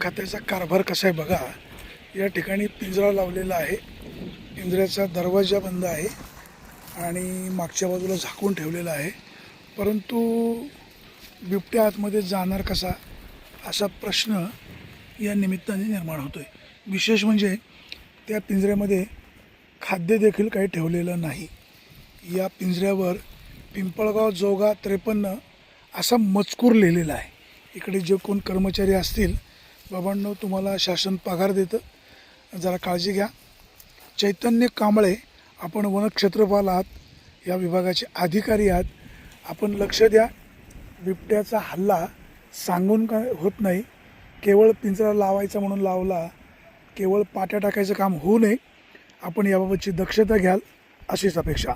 खात्याचा कारभार कसा आहे बघा. या ठिकाणी पिंजरा लावलेला आहे, पिंजऱ्याचा दरवाजा बंद आहे आणि मागच्या बाजूला झाकून ठेवलेला आहे. परंतु बिबट्या आतमध्ये जाणार कसा असा प्रश्न या निमित्ताने निर्माण होतो आहे. विशेष म्हणजे त्या पिंजऱ्यामध्ये खाद्य देखील काही ठेवलेलं नाही. या पिंजऱ्यावर पिंपळगाव जोगा 53 असा मजकूर लिहिलेला आहे. इकडे जे कोण कर्मचारी असतील, बाबांनो तुम्हाला शासन पगार देतं, जरा काळजी घ्या. चैतन्य कांबळे, आपण वनक्षेत्रपाल आहात, या विभागाचे अधिकारी आहात, आपण लक्ष द्या. बिबट्याचा हल्ला सांगून काय होत नाही, केवळ पिंजरा लावायचा म्हणून लावला, केवळ पाट्या टाकायचं काम होऊ नये. आपण याबाबतची दक्षता घ्याल अशीच अपेक्षा.